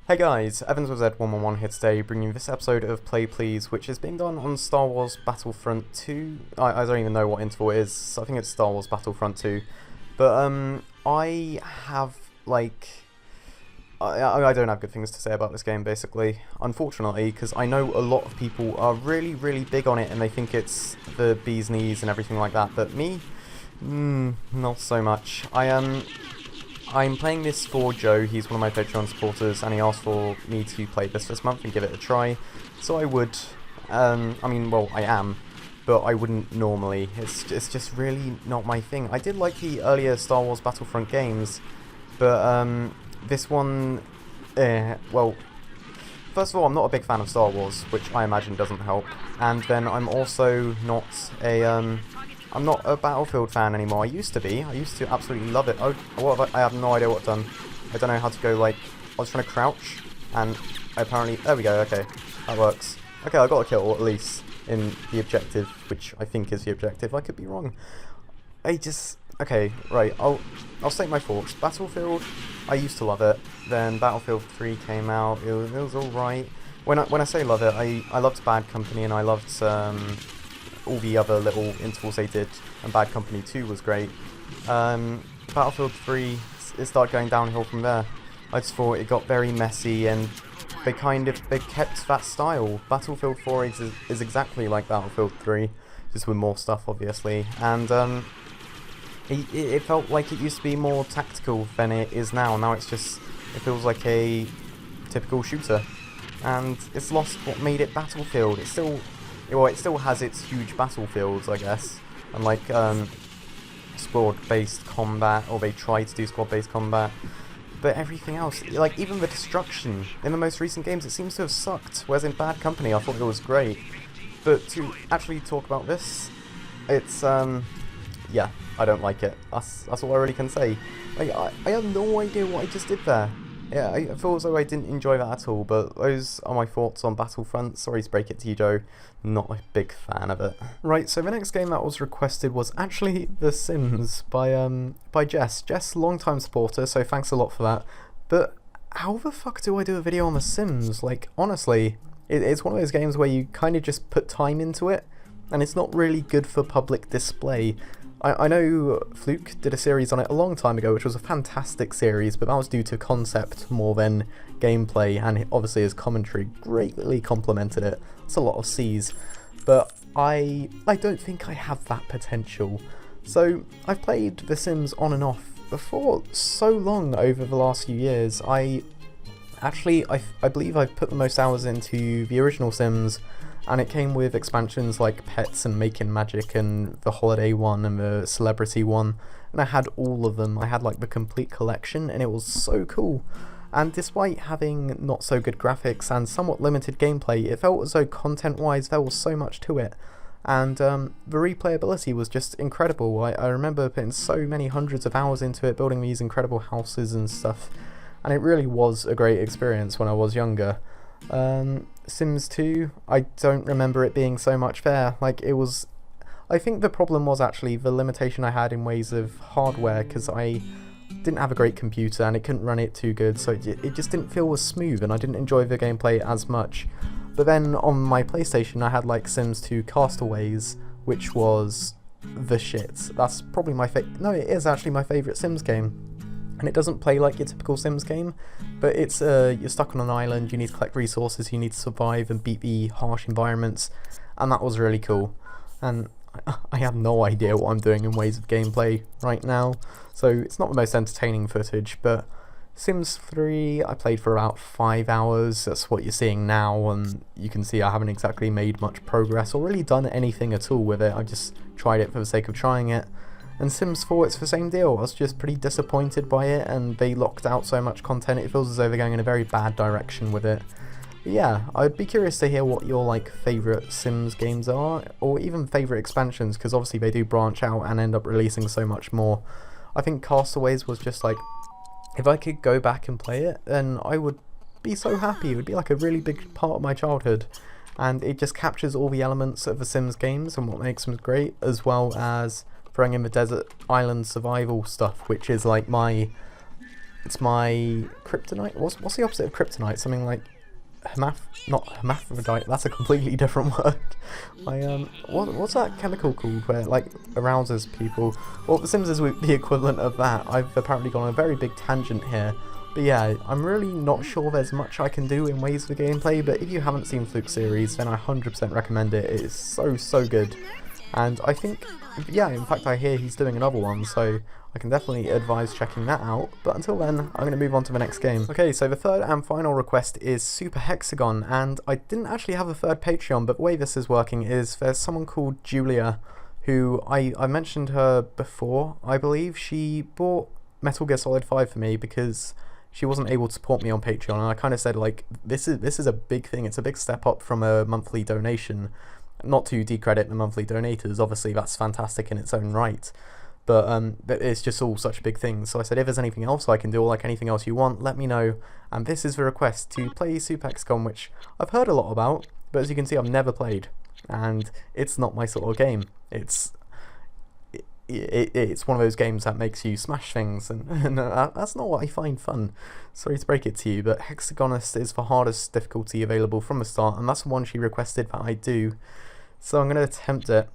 Hey guys, Evans with Z111 here today, bringing you this episode of Pleas, which is being done on Star Wars Battlefront 2. I don't even know what interval it is, I think it's Star Wars Battlefront 2. But I have, I don't have good things to say about this game, basically, unfortunately, because I know a lot of people are really big on it and they think it's the bee's knees and everything like that, but me, not so much. I'm playing this for Joe. He's one of my Patreon supporters, and he asked for me to play this month and give it a try. So I would, I am, but I wouldn't normally. It's just really not my thing. I did like the earlier Star Wars Battlefront games, but this one, well, first of all, I'm not a big fan of Star Wars, which I imagine doesn't help, and then I'm also not I'm not a Battlefield fan anymore. I used to be. I used to absolutely love it. Oh, I have no idea what I've done. I don't know how to go, I was trying to crouch, and apparently, there we go, okay, that works. Okay, I got a kill, at least, in the objective, which I think is the objective. I could be wrong. Okay, right, I'll state my thoughts. Battlefield, I used to love it. Then Battlefield 3 came out. It was alright. When I say love it, I loved Bad Company, and I loved all the other little intervals they did, and Bad Company 2 was great. Battlefield 3, it started going downhill from there. I just thought it got very messy, and they kept that style. Battlefield 4 is exactly like Battlefield 3, just with more stuff, obviously, and it felt like it used to be more tactical than it is now. Now it feels like a typical shooter, and it's lost what made it Battlefield. It still has its huge battlefields, I guess, and squad-based combat, or they try to do squad-based combat, but everything else, even the destruction in the most recent games, it seems to have sucked, whereas in Bad Company I thought it was great. But to actually talk about this, it's, yeah, I don't like it. That's all I really can say. I have no idea what I just did there. Yeah, I feel as though I didn't enjoy that at all, but those are my thoughts on Battlefront. Sorry to break it to you, Joe. Not a big fan of it. Right, so the next game that was requested was actually The Sims by Jess. Jess, long-time supporter, so thanks a lot for that. But how the fuck do I do a video on The Sims? Honestly, it's one of those games where you kind of just put time into it, and it's not really good for public display. I know Fluke did a series on it a long time ago, which was a fantastic series, but that was due to concept more than gameplay, and obviously his commentary greatly complemented it. It's a lot of C's, but I don't think I have that potential. So I've played The Sims on and off for so long over the last few years. I believe I've put the most hours into the original Sims, and it came with expansions like Pets and Making Magic and the Holiday one and the Celebrity one, and I had all of them. I had the complete collection, and it was so cool. And despite having not so good graphics and somewhat limited gameplay, it felt as though content-wise there was so much to it. And the replayability was just incredible. I remember putting so many hundreds of hours into it, building these incredible houses and stuff, and it really was a great experience when I was younger. Sims 2, I don't remember it being so much there. I think the problem was actually the limitation I had in ways of hardware, because I didn't have a great computer and it couldn't run it too good, so it just didn't feel as smooth, and I didn't enjoy the gameplay as much. But then on my PlayStation I had Sims 2 Castaways, which was the shit. That's probably it is actually my favourite Sims game. And it doesn't play like your typical Sims game, but it's you're stuck on an island, you need to collect resources, you need to survive and beat the harsh environments, and that was really cool. And I have no idea what I'm doing in ways of gameplay right now, so it's not the most entertaining footage. But Sims 3 I played for about 5 hours, that's what you're seeing now, and you can see I haven't exactly made much progress or really done anything at all with it. I just tried it for the sake of trying it. And Sims 4, it's the same deal. I was just pretty disappointed by it, and they locked out so much content. It feels as though they're going in a very bad direction with it. But yeah, I'd be curious to hear what your favourite Sims games are, or even favourite expansions, because obviously they do branch out and end up releasing so much more. I think Castaways was just if I could go back and play it, then I would be so happy. It would be a really big part of my childhood. And it just captures all the elements of the Sims games and what makes them great, as well as throwing in the desert island survival stuff, which is my It's my kryptonite. What's the opposite of kryptonite? Something like not hermaphrodite. That's a completely different word. What's that chemical called where it like arouses people? Well, The Sims is the equivalent of that. I've apparently gone on a very big tangent here. But yeah, I'm really not sure there's much I can do in ways of the gameplay, but if you haven't seen Fluke series, then I 100% recommend it. It is so good. And I think, yeah, in fact I hear he's doing another one, so I can definitely advise checking that out. But until then, I'm going to move on to the next game. Okay, so the third and final request is Super Hexagon, and I didn't actually have a third Patreon, but the way this is working is there's someone called Julia, who I mentioned her before, I believe. She bought Metal Gear Solid 5 for me because she wasn't able to support me on Patreon, and I kind of said, like, this is a big thing, it's a big step up from a monthly donation. Not to decredit the monthly donators, obviously that's fantastic in its own right, but it's just all such a big thing. So I said, if there's anything else I can do, or like anything else you want, let me know. And this is the request to play Super Hexagon, which I've heard a lot about, but as you can see I've never played, and it's not my sort of game. It's one of those games that makes you smash things, and that's not what I find fun. Sorry to break it to you, but Hexagonist is the hardest difficulty available from the start, and that's the one she requested that I do. So I'm going to attempt it,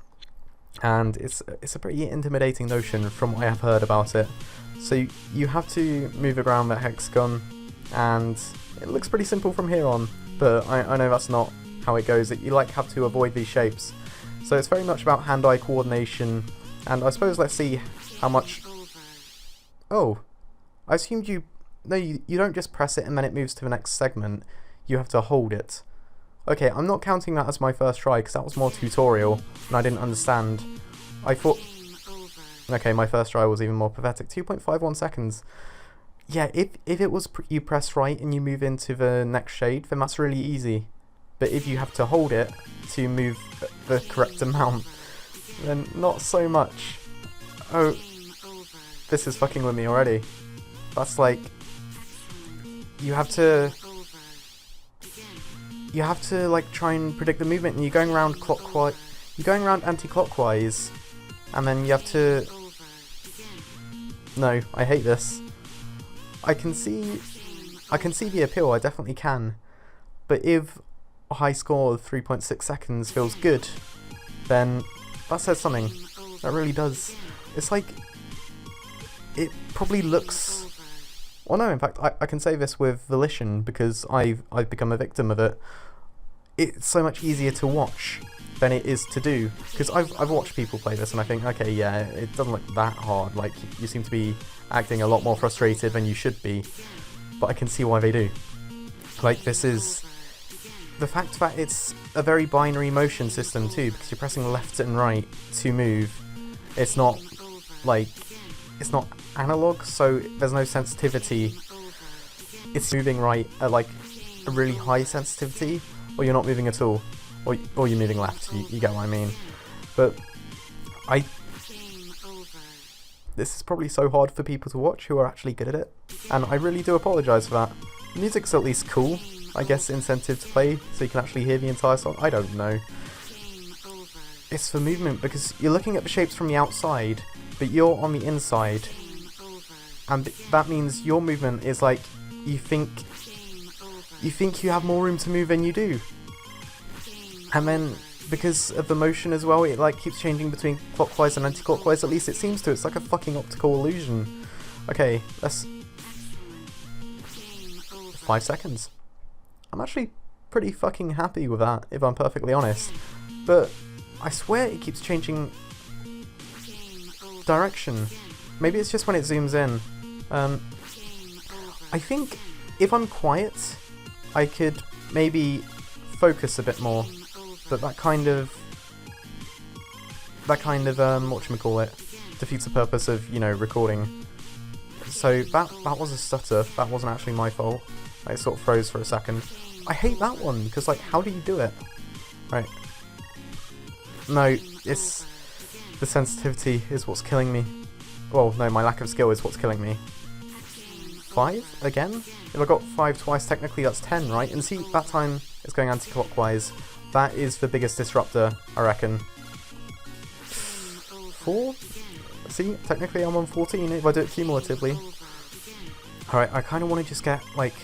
and it's a pretty intimidating notion from what I have heard about it. So you have to move around the hexagon, and it looks pretty simple from here on, but I know that's not how it goes. You like have to avoid these shapes. So it's very much about hand-eye coordination, and I suppose let's see how much... Oh, I assumed you... No, you don't just press it and then it moves to the next segment. You have to hold it. Okay, I'm not counting that as my first try because that was more tutorial and I didn't understand. I thought... Okay, my first try was even more pathetic. 2.51 seconds. Yeah, if it was you press right and you move into the next shade, then that's really easy. But if you have to hold it to move the correct amount, then not so much. Oh, this is fucking with me already. That's like... You have to like try and predict the movement, and you're going around clockwise. You're going around anti-clockwise, and then you have to... No, I hate this. I can see the appeal. I definitely can. But if a high score of 3.6 seconds feels good, then that says something. That really does. It's like... It probably looks... Well, no, in fact, I can say this with volition because I've become a victim of it. It's so much easier to watch than it is to do. Because I've watched people play this and I think, okay, yeah, it doesn't look that hard. Like, you seem to be acting a lot more frustrated than you should be. But I can see why they do. Like, this is... The fact that it's a very binary motion system too, because you're pressing left and right to move. It's not, like... It's not analog, so there's no sensitivity. It's moving right at like a really high sensitivity, or you're not moving at all, or you're moving left. You get what I mean? But this is probably so hard for people to watch who are actually good at it, and I really do apologise for that. The music's at least cool, I guess. Incentive to play, so you can actually hear the entire song. I don't know. It's for movement because you're looking at the shapes from the outside, but you're on the inside, and that means your movement is like you think you have more room to move than you do, and then because of the motion as well, it like keeps changing between clockwise and anti-clockwise. At least it seems to. It's like a fucking optical illusion. Okay, that's 5 seconds. I'm actually pretty fucking happy with that, if I'm perfectly honest. But I swear it keeps changing direction. Maybe it's just when it zooms in. I think if I'm quiet, I could maybe focus a bit more. But that kind of whatchamacallit, defeats the purpose of, you know, recording. So that was a stutter. That wasn't actually my fault. It sort of froze for a second. I hate that one because, like, how do you do it? Right. No, it's the sensitivity is what's killing me. Well, no, my lack of skill is what's killing me. 5 again? If I got 5 twice, technically that's 10, right? And see, that time it's going anti-clockwise. That is the biggest disruptor, I reckon. 4? See, technically I'm on 14 if I do it cumulatively. Alright, I kind of want to just get, like,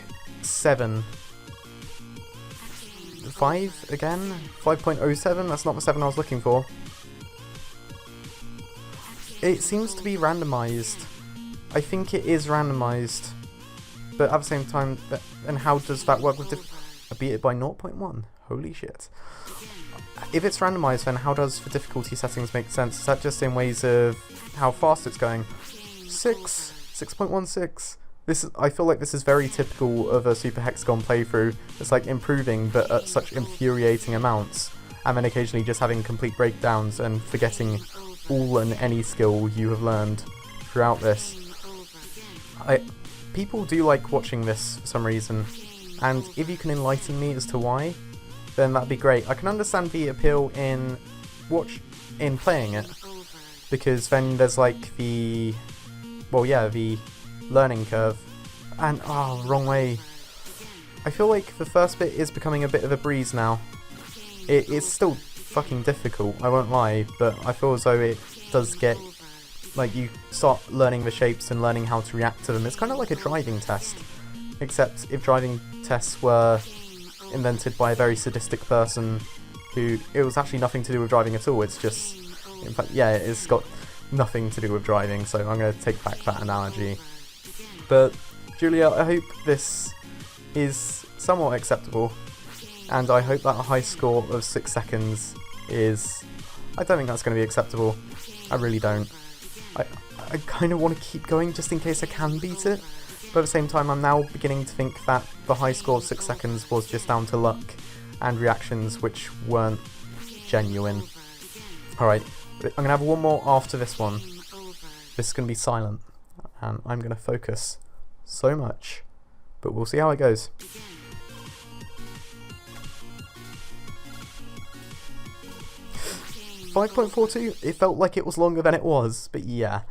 7. 5 again? 5.07? That's not the 7 I was looking for. It seems to be randomized. I think it is randomized. But at the same time, and how does that work with I beat it by 0.1? Holy shit. If it's randomized, then how does the difficulty settings make sense? Is that just in ways of how fast it's going? 6.16. I feel like this is very typical of a Super Hexagon playthrough. It's like improving, but at such infuriating amounts, and then occasionally just having complete breakdowns and forgetting all and any skill you have learned throughout this. People do like watching this for some reason, and if you can enlighten me as to why, then that'd be great. I can understand the appeal in playing it, because then there's like the learning curve. And wrong way. I feel like the first bit is becoming a bit of a breeze now. It's still fucking difficult, I won't lie, but I feel as though it does get, like, you start learning the shapes and learning how to react to them. It's kind of like a driving test, except if driving tests were invented by a very sadistic person who, it was actually nothing to do with driving at all. It's just, in fact, yeah, it's got nothing to do with driving, so I'm going to take back that analogy. But Julia, I hope this is somewhat acceptable, and I hope that a high score of 6 seconds is... I don't think that's going to be acceptable. I really don't. I kind of want to keep going just in case I can beat it, but at the same time I'm now beginning to think that the high score of 6 seconds was just down to luck and reactions which weren't genuine. Alright, I'm going to have one more after this one. This is going to be silent, and I'm going to focus so much, but we'll see how it goes. .42, it felt like it was longer than it was, but yeah,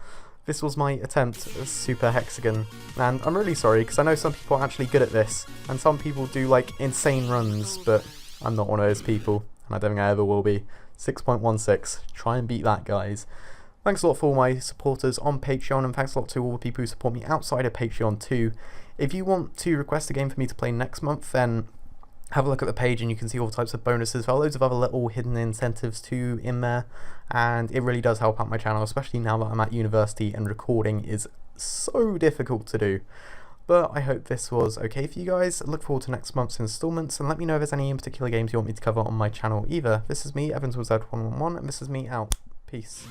this was my attempt at Super Hexagon, and I'm really sorry because I know some people are actually good at this, and some people do like insane runs, but I'm not one of those people, and I don't think I ever will be. 6.16, try and beat that, guys. Thanks a lot for all my supporters on Patreon, and thanks a lot to all the people who support me outside of Patreon too. If you want to request a game for me to play next month, then have a look at the page and you can see all types of bonuses. There are loads of other little hidden incentives too in there, and it really does help out my channel, especially now that I'm at university and recording is so difficult to do. But I hope this was okay for you guys. Look forward to next month's installments, and let me know if there's any in particular games you want me to cover on my channel either. This is me, EvansWizard111, and this is me out. Peace.